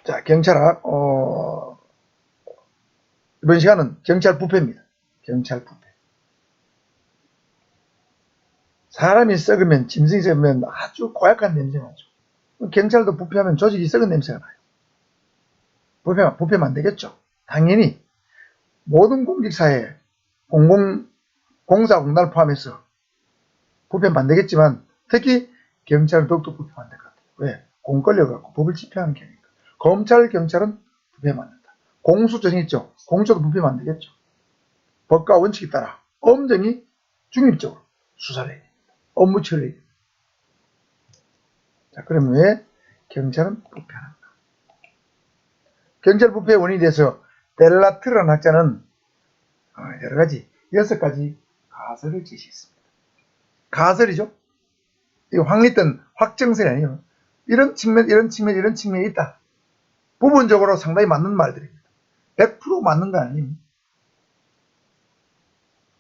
자, 경찰학, 이번 시간은 경찰 부패입니다. 경찰 부패. 사람이 썩으면, 짐승이 썩으면 아주 고약한 냄새가 나죠. 경찰도 부패하면 조직이 썩은 냄새가 나요. 부패면 안 되겠죠. 당연히 모든 공직사회, 공사공단을 포함해서 부패면 안 되겠지만 특히 경찰은 더욱더 부패면 안 될 것 같아요. 왜? 공 걸려갖고 법을 집행하는 게니까. 검찰, 경찰은 부패면 안 된다. 공수처 있죠. 공수처도 부패면 안 되겠죠. 법과 원칙에 따라 엄정히 중립적으로 수사를 해야 됩니다. 업무 처리를 해야 됩니다. 자, 그러면 왜 경찰은 부패하는가? 경찰 부패의 원인에 대해서 델라트라는 학자는 여러 가지 6가지 가설을 제시했습니다. 가설이죠. 이거 확립된 확정설이 아니에요. 이런 측면, 이런 측면, 이런 측면이 있다. 부분적으로 상당히 맞는 말들입니다. 100% 맞는 건 아니에요.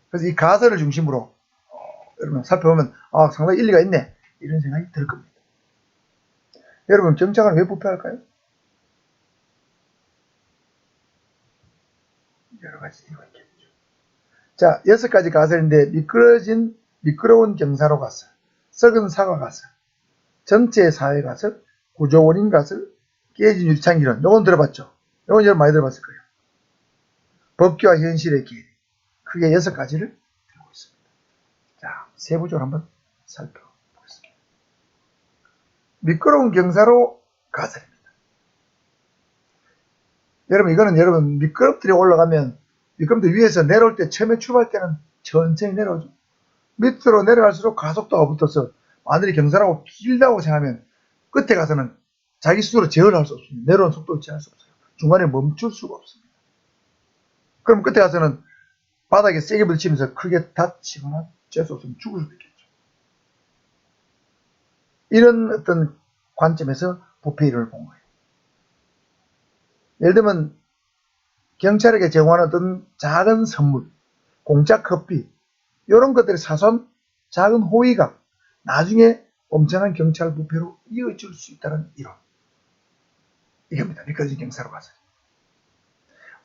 그래서 이 가설을 중심으로 여러분 살펴보면 상당히 일리가 있네. 이런 생각이 들 겁니다. 여러분 경찰은 왜 부패할까요? 여러 가지 이유가 있겠죠. 자, 6가지 가설인데 미끄러운 경사로 가설, 썩은 사과 가설, 전체 사회 가설, 구조 원인 가설, 깨진 유창기론. 요건 들어봤죠? 요건 여러분 많이 들어봤을 거예요. 법규와 현실의 괴리. 크게 6가지를 들고 있습니다. 자, 세부적으로 한번 살펴보겠습니다. 미끄러운 경사로 가설입니다. 여러분 이거는 여러분 미끄럼틀에 올라가면 미끄럼틀 위에서 내려올 때 처음에 출발할 때는 천천히 내려오죠. 밑으로 내려갈수록 가속도가 붙어서 만일에 경사라고 길다고 생각하면 끝에 가서는 자기 스스로 제어를 할 수 없습니다. 내려오는 속도를 제어할 수 없어요. 중간에 멈출 수가 없습니다. 그럼 끝에 가서는 바닥에 세게 부딪히면서 크게 다치거나 재수 없으면 죽을 수도 있겠죠. 이런 어떤 관점에서 부패 이론을 본 거예요. 예를 들면 경찰에게 제공하는 어떤 작은 선물, 공짜 커피 이런 것들의 사소한 작은 호의가 나중에 엄청난 경찰 부패로 이어질 수 있다는 이론. 이겁니다. 미끄러진 경사로 가서.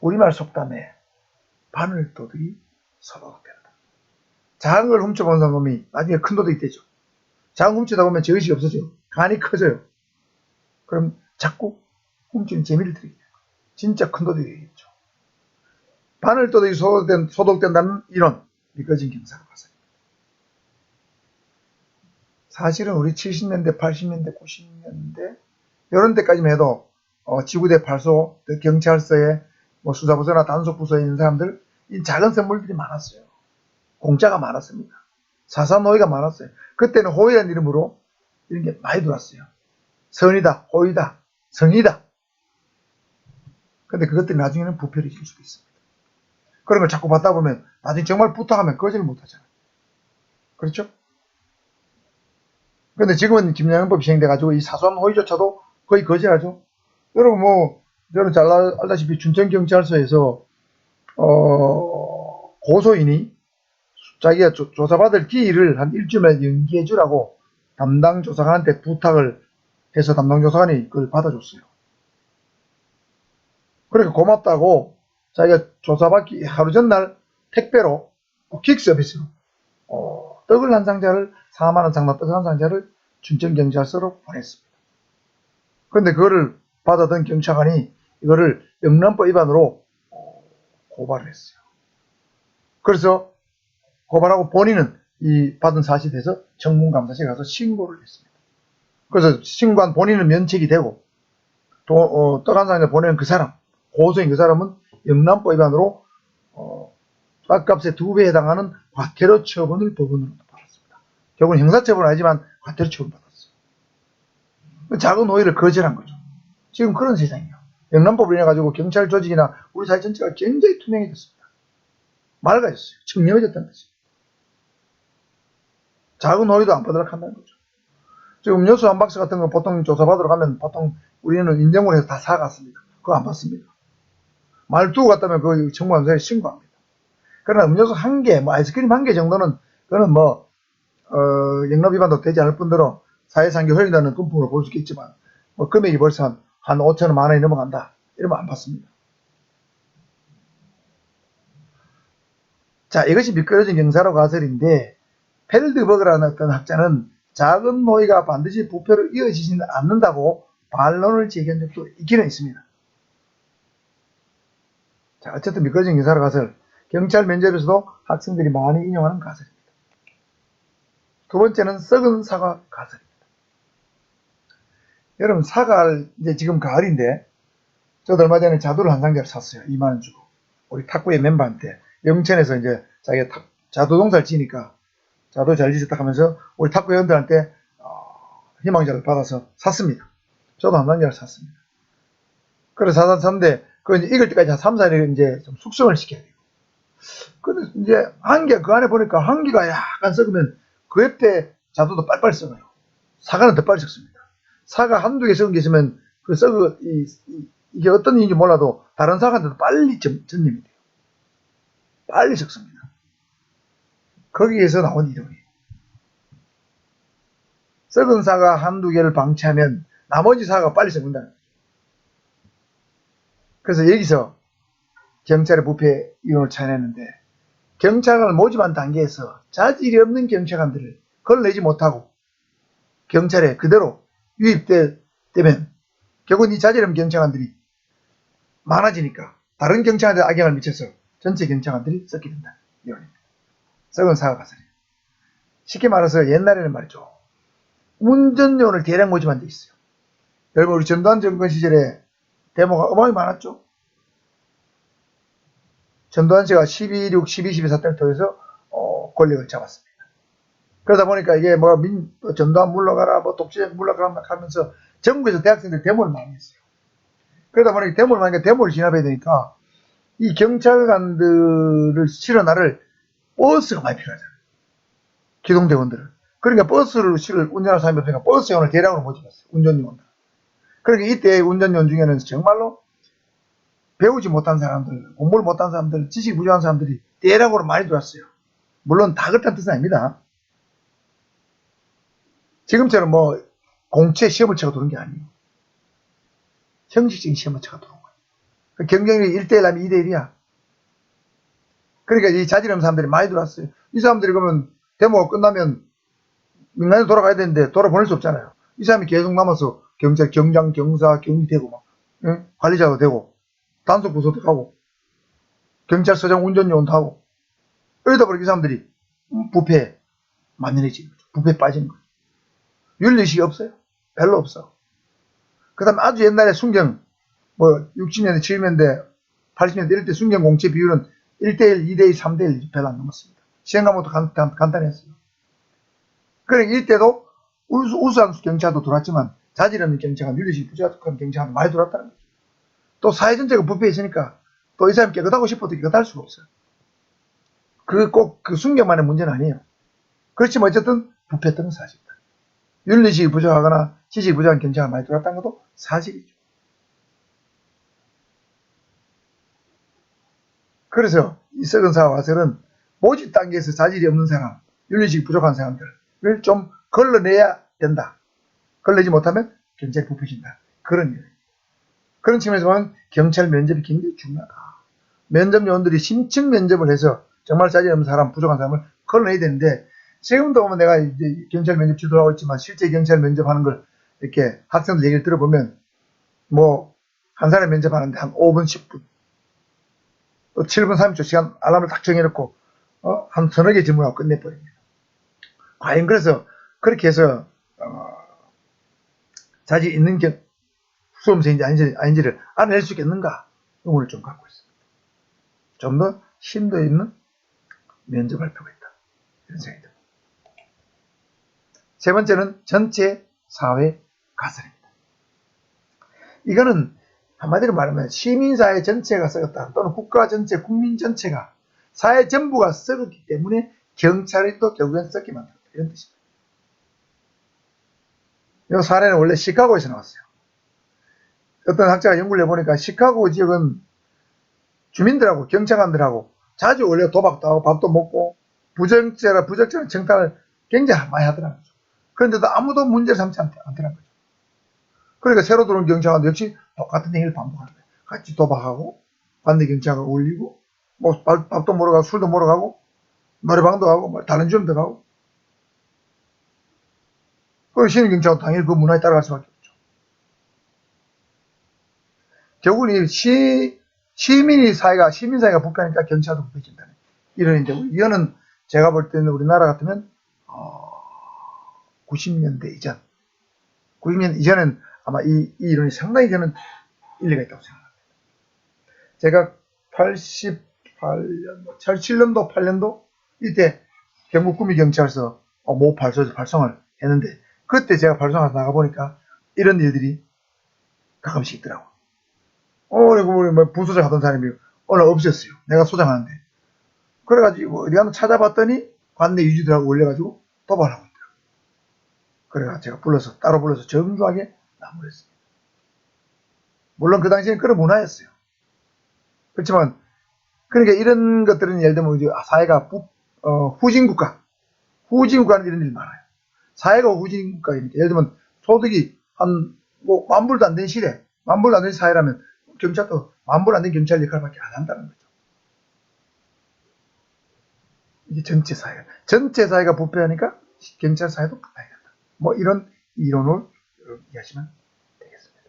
우리말 속담에 바늘도둑이 소도둑된다. 작은 걸 훔쳐본 놈이 나중에 큰 도둑이 되죠. 작은 거 훔치다 보면 죄의식이 없어져요. 간이 커져요. 그럼 자꾸 훔치는 재미를 들이게 돼요. 진짜 큰 도둑이 되겠죠. 바늘도둑이 소독된다는 이론, 미끄러진 경사로 가서. 사실은 우리 70년대, 80년대, 90년대 이런 때까지만 해도 지구대 팔소, 경찰서에 수사부서나 단속부서에 있는 사람들 이 작은 선물들이 많았어요. 공짜가 많았습니다. 사소한 호의가 많았어요. 그때는 호의라는 이름으로 이런 게 많이 들어왔어요. 선이다, 호의다, 성의다. 근데 그것들이 나중에는 부패를 질 수도 있습니다. 그런 걸 자꾸 받다 보면 나중에 정말 부탁하면 거절을 못 하잖아요. 그렇죠? 근데 지금은 김영란법이 시행돼가지고 이 사소한 호의조차도 거의 거절하죠. 여러분 저는 잘 알다시피 춘천경찰서에서 고소인이 자기가 조사받을 기일을 한 일주일만 연기해주라고 담당 조사관한테 부탁을 해서 담당 조사관이 그걸 받아줬어요. 그러니까 고맙다고 자기가 조사받기 하루 전날 택배로 퀵 서비스로 떡을 한 상자를 4만원 상당 떡 한 상자를 춘천경찰서로 보냈습니다. 그런데 그거를 받아든 경찰관이 이거를 영란법 위반으로 고발을 했어요. 그래서 고발하고 본인은 이 받은 사실에 대해서 정문감사실에 가서 신고를 했습니다. 그래서 신고한 본인은 면책이 되고 떡 한 상자 보내는 그 사람, 고소인 그 사람은 영란법 위반으로 떡값의 2배에 해당하는 과태료 처분을 법원으로 받았습니다. 결국은 형사처분은 아니지만 과태료 처분 받았어요. 작은 호의를 거절한 거죠. 지금 그런 세상이에요. 영란법을 인해 가지고 경찰 조직이나 우리 사회 전체가 굉장히 투명해졌습니다. 맑아졌어요. 청렴해졌다는 거죠. 작은 호의도 안 받으려고 한다는 거죠. 지금 음료수 한 박스 같은 거 보통 조사받으러 가면 보통 우리는 인정을 해서 다 사갔습니다. 그거 안 받습니다. 말두고 갔다면 그 정보감사에 신고합니다. 그러나 음료수 한 개, 아이스크림 한 개 정도는 그거는 영란 위반도 되지 않을 뿐더러 사회상규 허용이라는 금품으로 볼 수 있겠지만 금액이 벌써 한 한 5천원, 만원이 넘어간다. 이러면 안 받습니다. 자, 이것이 미끄러진 경사로 가설인데, 펠드버그라는 어떤 학자는 작은 노이가 반드시 부패로 이어지지는 않는다고 반론을 제기한 적도 있기는 있습니다. 자, 어쨌든 미끄러진 경사로 가설, 경찰 면접에서도 학생들이 많이 인용하는 가설입니다. 두 번째는 썩은 사과 가설입니다. 여러분, 사과를 이제 지금 가을인데, 저도 얼마 전에 자두를 한 상자를 샀어요. 2만원 주고. 우리 탁구의 멤버한테 영천에서 이제 자기가 자두 농사를 지니까 자두 잘 지셨다 하면서 우리 탁구 회원들한테 희망자를 받아서 샀습니다. 저도 한 상자를 샀습니다. 그래서 샀는데 그거 이제 익을 때까지 한 3, 4일 이제 좀 숙성을 시켜야 돼요. 근데 이제 한 개, 그 안에 보니까 한 개가 약간 썩으면 그 옆에 자두도 빨리빨리 썩어요. 사과는 더 빨리 썩습니다. 사과 한두 개 썩은 게 있으면 그 이게 어떤 일인지 몰라도 다른 사과한테도 빨리 전염이 돼요. 빨리 썩습니다. 거기에서 나온 이론이에요. 썩은 사과 한두 개를 방치하면 나머지 사과가 빨리 썩는다는 거죠. 그래서 여기서 경찰의 부패 이론을 찾아냈는데, 경찰관을 모집한 단계에서 자질이 없는 경찰관들을 걸러내지 못하고 경찰에 그대로 유입되면 결국 이 자질 없는 경찰관들이 많아지니까 다른 경찰한테 악영향을 미쳐서 전체 경찰관들이 썩게 된다. 이론입니다. 썩은 사과 가설이에요. 쉽게 말해서 옛날에는 말이죠, 운전요원을 대량 모집한 데 있어요. 여러분, 우리 전두환 정권 시절에 데모가 어마어마하게 많았죠. 전두환 씨가 12.6, 12.12 사건을 통해서 권력을 잡았습니다. 그러다 보니까 이게 뭐 전두환 물러가라, 뭐 독재적 물러가라 하면서 전국에서 대학생들 데모를 많이 했어요. 그러다 보니까 데모를 많이 하니까 데모를 진압해야 되니까 이 경찰관들을 실어 나를 버스가 많이 필요하잖아요. 기동대원들을. 그러니까 버스를 운전할 사람이 없으니까 버스 요원을 대량으로 모집했어요. 운전요원들. 그러니까 이때 운전요원 중에는 정말로 배우지 못한 사람들, 공부를 못한 사람들, 지식이 부족한 사람들이 대량으로 많이 들어왔어요. 물론 다 그렇다는 뜻은 아닙니다. 지금처럼 뭐 공채 시험을 쳐서 들어온 게 아니에요. 형식적인 시험을 쳐서 들어온 거예요. 경쟁률이 1대1 하면 2대1이야. 그러니까 이 자질 없는 사람들이 많이 들어왔어요. 이 사람들이 그러면 데모가 끝나면 민간에 돌아가야 되는데 돌아보낼 수 없잖아요. 이 사람이 계속 남아서 경찰, 경장, 경사, 경리 되고 막, 응? 관리자도 되고, 단속 부서도 가고, 경찰서장 운전요원도 하고, 이러다 보니까 이 사람들이 부패에 만연해지는 거죠. 부패에 빠지는 거죠. 윤리의식이 없어요. 별로 없어. 그 다음에 아주 옛날에 순경, 뭐 60년대, 70년대, 80년대 이럴 때 순경 공채 비율은 1대1, 2대1, 3대1 별로 안 넘었습니다. 시행과목도 간단했어요. 그러니까 이때도 우수한 경찰도 들어왔지만 자질 없는 경찰관, 윤리의식이 부족한 경찰관 많이 들어왔다는 거죠. 또 사회 전체가 부패해 있으니까 또 이 사람이 깨끗하고 싶어도 깨끗할 수가 없어요. 꼭 그 순경만의 문제는 아니에요. 그렇지만 어쨌든 부패했던 건 사실이다. 윤리의식이 부족하거나 지식이 부족한 경찰이 많이 들어왔다는 것도 사실이죠. 그래서 이 썩은 사과 가설은 모집 단계에서 자질이 없는 사람, 윤리의식이 부족한 사람들을 좀 걸러내야 된다. 걸러내지 못하면 경찰이 부패진다. 그런 일이에요. 그런 측면에서 보면 경찰 면접이 굉장히 중요하다. 면접 요원들이 심층 면접을 해서 정말 자질 없는 사람, 부족한 사람을 걸러내야 되는데, 지금도 보면 내가 이제 경찰 면접 지도를 하고 있지만 실제 경찰 면접하는 걸 이렇게 학생들 얘기를 들어보면 뭐 한 사람 면접하는데 한 5분, 10분, 또 7분 30초 시간 알람을 딱 정해놓고 한 서너 개 질문하고 끝내버립니다. 과연 그래서 그렇게 해서 자질 있는 수험생인지 아닌지를 알아낼 수 있겠는가 의문을 좀 갖고 있습니다. 좀 더 심도 있는 면접할 필요가 있다. 이런 생각이 듭니다. 세 번째는 전체 사회 가설입니다. 이거는 한마디로 말하면 시민사회 전체가 썩었다, 또는 국가 전체, 국민 전체가, 사회 전부가 썩었기 때문에 경찰이 또 결국엔 썩게 만들었다, 이런 뜻입니다. 이 사례는 원래 시카고에서 나왔어요. 어떤 학자가 연구를 해보니까 시카고 지역은 주민들하고 경찰관들하고 자주 원래 도박도 하고 밥도 먹고 부적절한 청탁을 굉장히 많이 하더라고요. 그런데도 아무도 문제를 삼지 않더라고요. 그러니까 새로 들어온 경찰관도 역시 똑같은 행위를 반복하는 거예요. 같이 도박하고 반대 경찰과 올리고 뭐 밥도 먹으러 가고 술도 먹으러 가고 노래방도 가고 뭐 다른 주점도 가고. 그리고 신임 경찰은 당연히 그 문화에 따라갈 수밖에 없죠. 결국은 시민 사회가 부패하니까 경찰도 부패진다는 이런 인데, 이거는 제가 볼 때는 우리나라 같으면 90년대 이전, 90년 이전은 아마 이 이론이 상당히 저는 일리가 있다고 생각합니다. 제가 88년도, 77년도, 8년도 이때 경북 구미경찰서 모 발소에서 발송을 했는데, 그때 제가 발송해서 나가보니까 이런 일들이 가끔씩 있더라고. 우리 뭐 부소장 하던 사람이 오늘 없었어요. 내가 소장하는데. 그래가지고 어디 한번 찾아봤더니 관내 유지들하고 올려가지고 도발하고 있더라고. 그래가 제가 따로 불러서 정중하게 나무를 했습니다. 물론 그 당시에는 그런 문화였어요. 그렇지만, 그러니까 이런 것들은 예를 들면 이제 사회가 후진국가는 이런 일이 많아요. 사회가 후진국가이니까, 예를 들면 소득이 뭐 만불도 안 된 시대, 만불도 안 된 사회라면 경찰도 만불 안 된 경찰 역할밖에 안 한다는 거죠. 이게 전체 사회가 부패하니까 경찰 사회도 부패해야 된다. 뭐 이런 이론을 이해하시면 되겠습니다.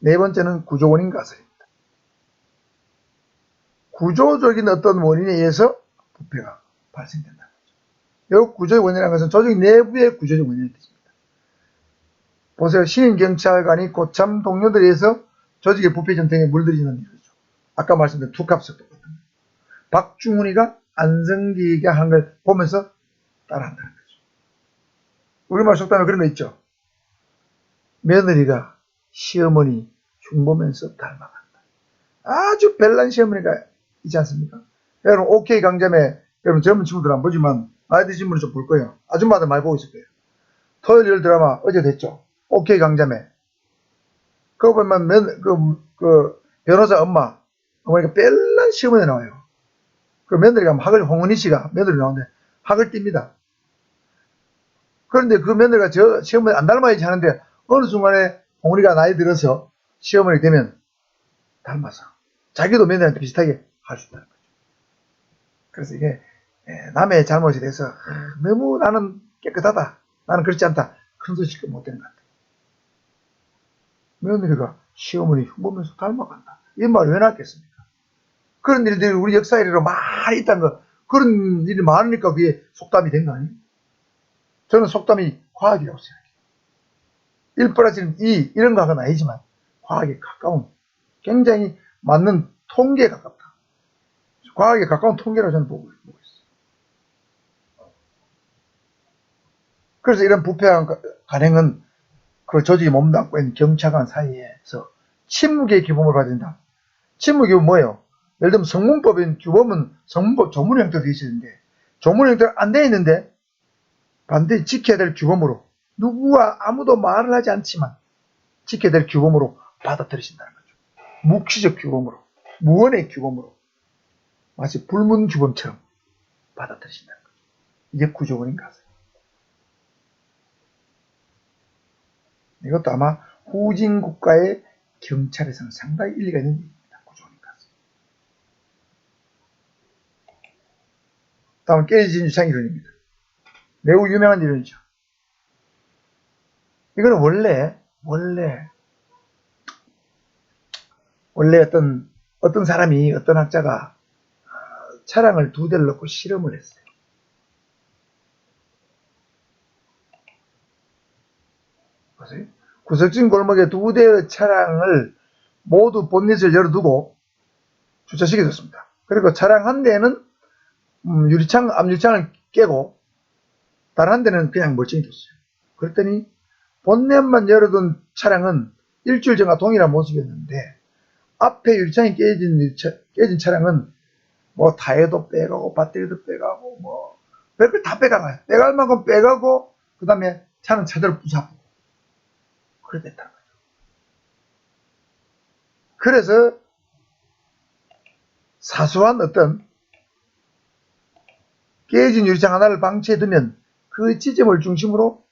네 번째는 구조 원인 가설입니다. 구조적인 어떤 원인에 의해서 부패가 발생된다는 거죠. 이 구조의 원인이라는 것은 조직 내부의 구조적 원인을 뜻입니다. 보세요. 신임 경찰관이 고참 동료들에 의해서 조직의 부패 전쟁에 물들이는 일이죠. 아까 말씀드린 투캅석 똑같은 거예요. 박중훈이가 안성기에게 한 걸 보면서 따라한다는 거죠. 우리말 속담에 그런 거 있죠. 며느리가 시어머니 흉보면서 닮아간다. 아주 별난 시어머니가 있지 않습니까? 여러분 OK 강점에, 여러분 젊은 친구들 안 보지만 나이 드신 분은 좀 볼 거예요. 아줌마들 많이 보고 있을 거예요. 토요일 드라마 어제 됐죠. OK 강점에. 그거 보면 그 변호사 어머니가 별난 시어머니 나와요. 그 며느리가 홍은희 씨가 며느리 나오는데 학을 띱니다. 그런데 그 며느리가 저 시어머니 안 닮아야지 하는데 어느 순간에 홍은희가 나이 들어서 시어머니 되면 닮아서 자기도 며느리한테 비슷하게 할 수 있다는 거죠. 그래서 이게 남의 잘못에 대해서 너무 나는 깨끗하다, 나는 그렇지 않다, 큰 소리 실컷 못 되는 것 같아요. 며느리가 시어머니 흉보면서 닮아간다, 이 말 왜 나왔겠습니까? 그런 일들이 우리 역사에 많이 있다는 거, 그런 일이 많으니까 그게 속담이 된 거 아니에요? 저는 속담이 과학이라고 생각해요. 1 플러스 2 이런 거는 아니지만 과학에 가까운, 굉장히 맞는 통계에 가깝다. 과학에 가까운 통계라고 저는 보고 있어요. 그래서 이런 부패한 간행은 그 조직이 몸담고 있는 경찰관 사이에서 침묵의 규범을 가진다. 침묵이 뭐예요? 예를 들면 성문법인 규범은 성문법 조문 형태로 되어 있는데, 조문 형태로 안 되어 있는데 반드시 지켜야 될 규범으로, 누구와 아무도 말을 하지 않지만 지켜야 될 규범으로 받아들이신다는 거죠. 묵시적 규범으로, 무언의 규범으로, 마치 불문 규범처럼 받아들이신다는 거죠. 이게 구조원인 가설. 이것도 아마 후진 국가의 경찰에서는 상당히 일리가 있는 일입니다. 구조원인 가설. 다음은 깨진 유창 이론입니다. 매우 유명한 이론이죠. 이거는 원래 어떤 사람이, 어떤 학자가 차량을 2대를 넣고 실험을 했어요. 보세요. 구석진 골목에 2대의 차량을 모두 본닛을 열어두고 주차시켜 줬습니다. 그리고 차량 한 대는 앞유리창을 깨고 다른 한 대는 그냥 멀쩡히 뒀어요. 그랬더니 본넷만 열어둔 차량은 일주일 전과 동일한 모습이었는데, 앞에 유리창이 깨진 차량은 뭐 타이어도 빼가고 배터리도 빼가고 뭐 별걸 다 빼가요. 빼갈 만큼 빼가고 그 다음에 차는 차대로 부사고 그래 됐다는 거죠. 그래서 사소한 어떤 깨진 유리창 하나를 방치해두면 그 지점을 중심으로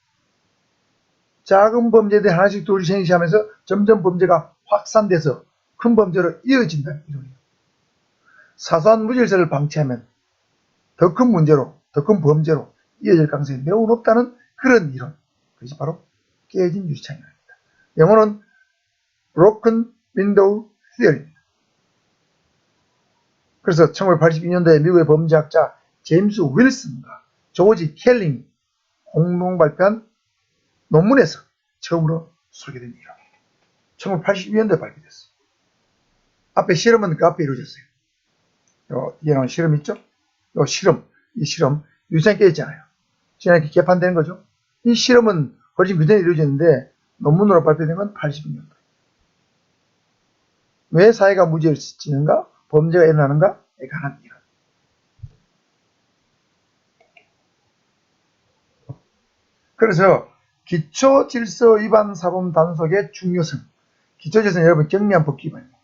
작은 범죄들이 하나씩 둘씩 생기하면서 점점 범죄가 확산돼서 큰 범죄로 이어진다는 이론이에요. 사소한 무질서를 방치하면 더 큰 문제로, 더 큰 범죄로 이어질 가능성이 매우 높다는 그런 이론. 그것이 바로 깨진 유리창이론입니다. 영어는 Broken Window Theory입니다. 그래서 1982년도에 미국의 범죄학자 제임스 윌슨과 조지 켈링이 공동 발표한 논문에서 처음으로 소개된 이론. 1982년도에 발표됐어요. 앞에 실험은 그 앞에 이루어졌어요. 뒤에 나온 실험 있죠? 이 실험, 유리창이 깨졌잖아요. 지난해 개판되는 거죠. 이 실험은 훨씬 그 전에 이루어졌는데 논문으로 발표된 건 82년도. 왜 사회가 무질서지는가? 범죄가 일어나는가에 관한 이론. 그래서 기초질서 위반 사범 단속의 중요성. 기초질서는 여러분 경미한 법규 위반입니다.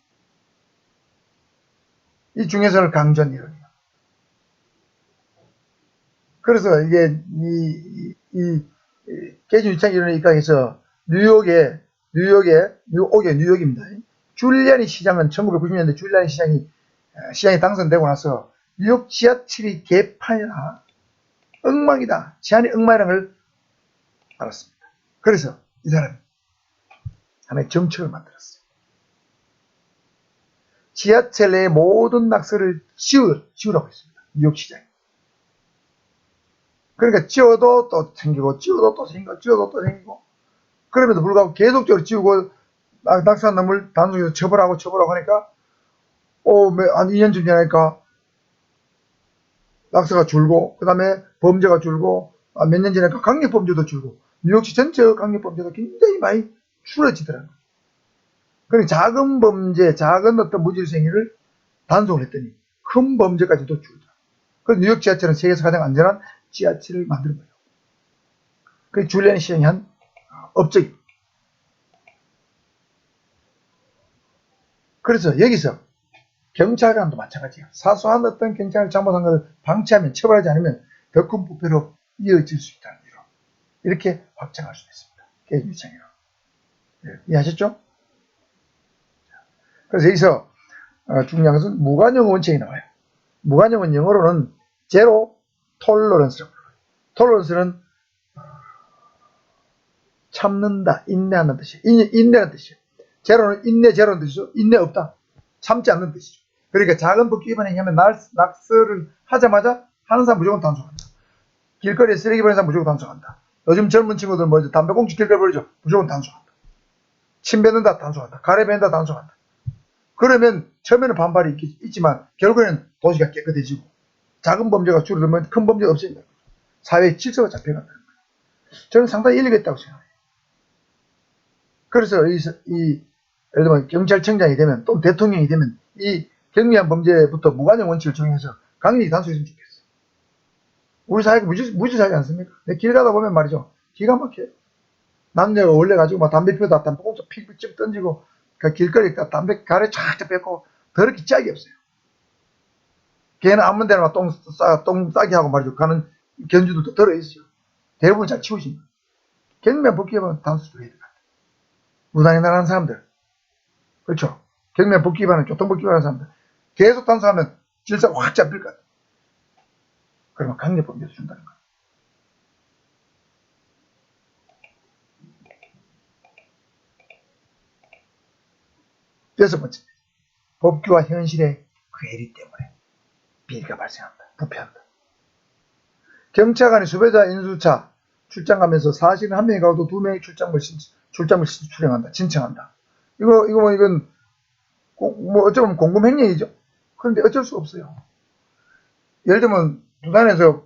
이 중요성을 강조한 이론이에요. 그래서 이게 깨진 유리창 이론에 입각해서 뉴욕입니다. 줄리아니 시장은 1990년대 줄리아니 시장이 당선되고 나서 뉴욕 지하철이 개판이다, 엉망이다, 치안이 엉망이라는 걸 알았습니다. 그래서 이 사람이 하나의 정책을 만들었어요. 지하철 내 모든 낙서를 지우라고 했습니다. 뉴욕 시장이. 그러니까 지워도 또 생기고, 지워도 또 생기고, 지워도 또 생기고, 그럼에도 불구하고 계속적으로 지우고, 낙서한 놈을 단속해서 처벌하고 하니까, 한 2년쯤 지나니까, 낙서가 줄고, 그 다음에 범죄가 줄고, 몇 년 지나니까 강력범죄도 줄고, 뉴욕시 전체 강력범죄도 굉장히 많이 줄어지더라고요. 그러니까 작은 범죄, 작은 어떤 무질서 행위를 단속을 했더니, 큰 범죄까지도 줄더라고요. 그래서 뉴욕 지하철은 세계에서 가장 안전한 지하철을 만드는 거예요. 그게 줄리아니 시장이 한 업적입니다. 그래서 여기서 경찰관도 마찬가지예요. 사소한 어떤 경찰을 잘못한 것을 방치하면, 처벌하지 않으면 더 큰 부패로 이어질 수 있다는 이론. 이렇게 확장할 수 있습니다. 깨진 유리창이론. 이해하셨죠? 그래서 여기서 중요한 것은 무관용 원칙이 나와요. 무관용은 영어로는 제로 톨러런스라고 불러요. 톨러런스는 참는다, 인내하는 뜻이에요. 인내하는 뜻이에요. 제로는 인내, 제로는 뜻이죠. 인내 없다. 참지 않는 뜻이죠. 그러니까 작은 법규 위반 행위하면 낙서를 하자마자 하는 사람 무조건 단속한다. 길거리에 쓰레기 버리는 사람 무조건 단속한다. 요즘 젊은 친구들 뭐죠? 담배꽁초 길거리 버리죠? 무조건 단속한다. 침 뱉는다, 단속한다. 가래 뱉는다, 단속한다. 그러면 처음에는 반발이 있지만 결국에는 도시가 깨끗해지고 작은 범죄가 줄어들면 큰 범죄가 없어진다. 사회의 질서가 잡혀간다는 거예요. 저는 상당히 일리가 있다고 생각해요. 그래서 예를 들면 경찰청장이 되면 또 대통령이 되면 이 경미한 범죄부터 무관용 원칙을 적용해서 강력히 단속했으면 좋겠어요. 우리 사회가 무질서하지 않습니까? 길 가다 보면 말이죠. 기가 막혀요. 남녀가 원래 가지고 막 담배 피우다 담배꽁초 픽 던지고 그 길거리 담배 가래 쫙 뺏고 더럽게 짝이 없어요. 걔는 아무 데나 똥 싸게 하고 말이죠. 가는 견주들도 들어있어요. 대부분 잘 치우십니다. 경미한 법규 위반은 단속을 해야 됩니다. 무단히 나가는 사람들. 그렇죠. 경미한 법규 위반은 교통법규 위반하는 사람들. 계속 단속하면 질서가 확 잡힐 것 같아요. 그러면 강력범죄도 준다는 거예요. 여섯 번째, 법규와 현실의 괴리 때문에 비리가 발생한다. 부패한다. 경찰관이 수배자 인수차 출장 가면서 사실은 한 명이 가도 두 명이 출장을 신청한다. 이건 뭐 어쩌면 공금횡령이죠. 그런데 어쩔 수 없어요. 예를 들면 부산에서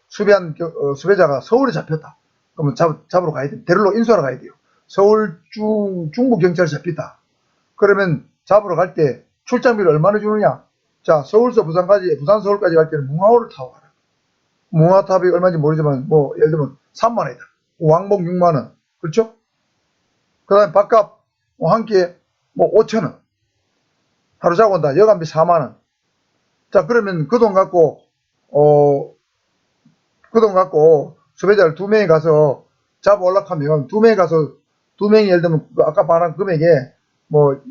수배한 수배자가 서울에 잡혔다. 그러면 잡으러 가야 돼요. 대를로 인수하러 가야 돼요. 서울 중부 경찰에 잡혔다. 그러면 잡으러 갈 때 출장비를 얼마나 주느냐? 자, 서울서 부산까지, 부산 서울까지 갈 때는 뭉하호를 타고 가라. 뭉하탑이 얼마인지 모르지만 뭐 예를 들면 3만 원이다. 왕복 6만 원. 그렇죠? 그다음에 밥값 한 끼에 뭐 5천 원. 하루 자고 온다. 여간비 4만 원. 자, 그러면 그 돈 갖고 그 돈 갖고 수배자를 2명이 가서 잡아 올라가면 2명이 가서 2명이 예를 들면 아까 말한 금액에 뭐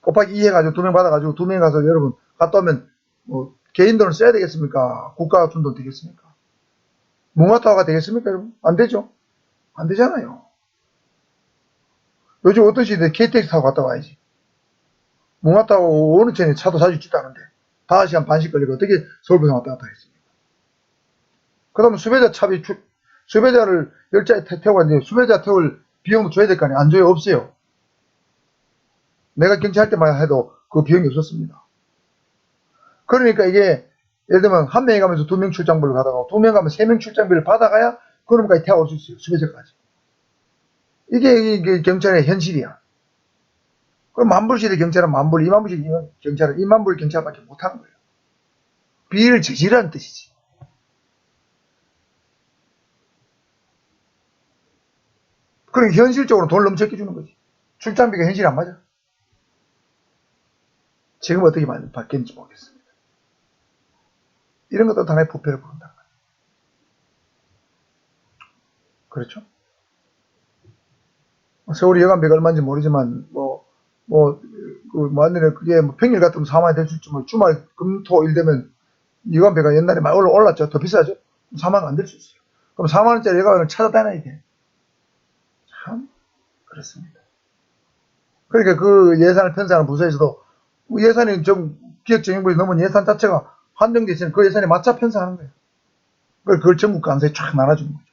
곱하기 2 해가지고 2명 받아가지고 2명이 가서 여러분 갔다 오면 뭐 개인 돈을 써야 되겠습니까? 국가가 준 돈 되겠습니까? 무마타화가 되겠습니까, 여러분? 안 되죠? 안 되잖아요. 요즘 어떤 시대에 KTX 타고 갔다 와야지. 무마타화 어느 층에 차도 자주 있지도 않은데 5시간 반씩 걸리고 어떻게 서울부터 왔다 갔다 했습니까? 그 다음에 수배자 차비, 수배자를 열차에 태우고 왔는데 수배자 태울 비용도 줘야 될 거 아니에요? 안 줘요? 없어요. 내가 경찰할 때만 해도 그 비용이 없었습니다. 그러니까 이게 예를 들면 한 명이 가면서 2명 출장비를 받아가고 2명 가면 3명 출장비를 받아가야 그놈까지 태워올 수 있어요. 수배자까지. 이게 경찰의 현실이야. 그럼 만불시대 경찰은 만불, 2만불시대 경찰은 2만불 경찰밖에 못하는 거예요. 비리를 저지르라는 뜻이지. 그러니까 현실적으로 돈을 넘쳐게 주는 거지. 출장비가 현실이 안 맞아. 지금 어떻게 바뀌었는지 모르겠습니다. 이런 것도 하나의 부패를 부른다는 거예요. 그렇죠? 서울이 여간비가 얼마인지 모르지만, 그게 평일 같으면 4만원이 될 수 있지, 주말, 금, 토, 일 되면 여간비가 옛날에 많이 올랐죠. 더 비싸죠? 4만원 안 될 수 있어요. 그럼 4만원짜리 여간비를 찾아다녀야 돼. 참, 그렇습니다. 그러니까 그 예산을 편성하는 부서에서도 예산이 좀 기획정행부에 넘은 예산 자체가 한정돼 있으면 그 예산에 맞춰 편성하는 거예요. 그걸 전국 감사에 쫙 나눠주는 거죠.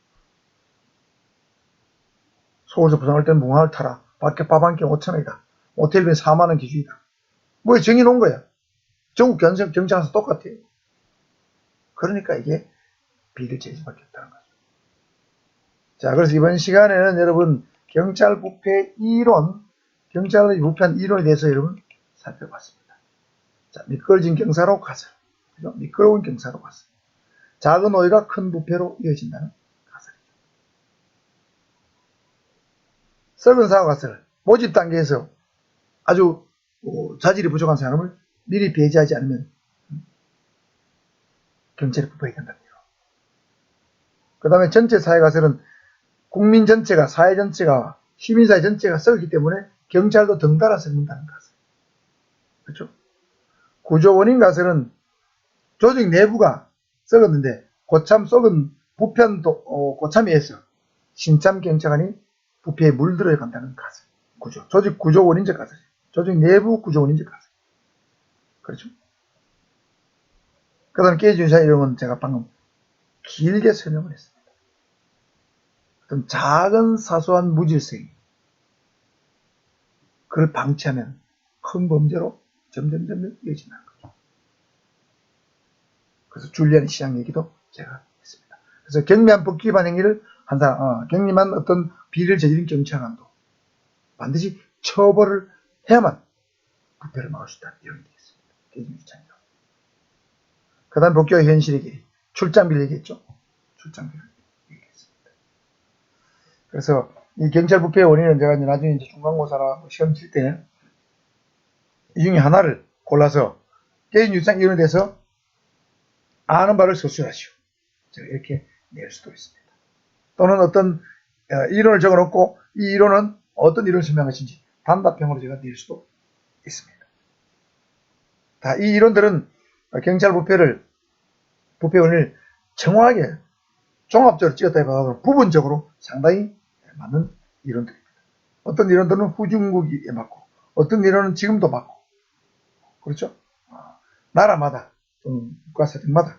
서울에서 부산할 때는 무항을 타라. 밖에 밥 한 끼 5,000원이다. 호텔비는 4만원 기준이다. 뭐 정해놓은 거야. 전국 경찰에서 똑같아요. 그러니까 이게 비리를 제일 수밖에 없다는 거죠. 자, 그래서 이번 시간에는 여러분 경찰 부패 이론, 경찰의 부패한 이론에 대해서 여러분 살펴봤습니다. 자, 미끄러진 경사로 가설. 그죠? 미끄러운 경사로 가설. 작은 오해가 큰 부패로 이어진다는 가설이죠. 썩은 사과 가설. 모집 단계에서 아주 자질이 부족한 사람을 미리 배제하지 않으면 경찰이 부패하게 된답니다. 그 다음에 전체 사회 가설은 국민 전체가, 사회 전체가, 시민사회 전체가 썩기 때문에 경찰도 덩달아 썩는다는 가설. 그렇죠? 구조 원인 가설은 조직 내부가 썩었는데 고참 썩은 부패한 고참에 의해서 신참 경찰관이 부패에 물들어 간다는 가설. 구조. 조직 구조 원인적 가설. 조직 내부 구조 원인적 가설. 그렇죠? 그 다음에 깨진 유사 이름은 제가 방금 길게 설명을 했습니다. 어떤 작은 사소한 무질서행. 그걸 방치하면 큰 범죄로 점점 이어진다는 거죠. 그래서 줄리안 시장 얘기도 제가 했습니다. 그래서 경미한 법규 위반 행위를 한 사람, 경미한 어떤 비리를 저지른 경찰관도 반드시 처벌을 해야만 부패를 막을 수 있다. 이런 게 있습니다. 개인주장이요. 그 다음 법규와 현실의 길이. 출장비를 얘기했죠. 출장비를 얘기했습니다. 그래서 이 경찰 부패의 원인은 제가 나중에 중간고사나 시험 칠 때 이 중에 하나를 골라서 개인주장 이론에 대해서 아는 바를 서술하시오. 제가 이렇게 낼 수도 있습니다. 또는 어떤 이론을 적어놓고 이 이론은 어떤 이론을 설명한 것인지 단답형으로 제가 낼 수도 있습니다. 다 이 이론들은 경찰 부패 원인을 정확하게 종합적으로 찍었다 해봐도 부분적으로 상당히 맞는 이론들입니다. 어떤 이론들은 후중국에 맞고 어떤 이론은 지금도 맞고 그렇죠? 나라마다 국가사정마다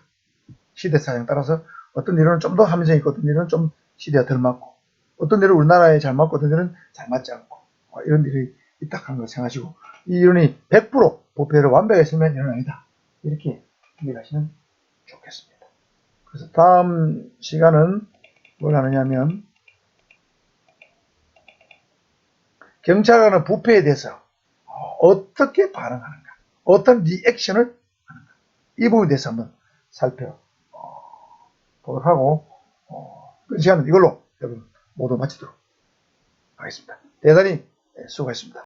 시대사정에 따라서 어떤 이론은 좀 더 함성이 있고 어떤 이론은 좀 시대가 덜 맞고 어떤 이론은 우리나라에 잘 맞고 어떤 이론은 잘 맞지 않고 이런 일이 있다 하는 걸 생각하시고 이 이론이 100% 부패를 완벽하게 설명한 이론은 아니다. 이렇게 이해하시면 좋겠습니다. 그래서 다음 시간은 뭘 하느냐면 경찰관의 부패에 대해서 어떻게 반응하는가 어떤 리액션을 하는가 이 부분에 대해서 한번 살펴보도록 하고 그 시간은 이걸로 여러분 모두 마치도록 하겠습니다. 대단히 수고했습니다.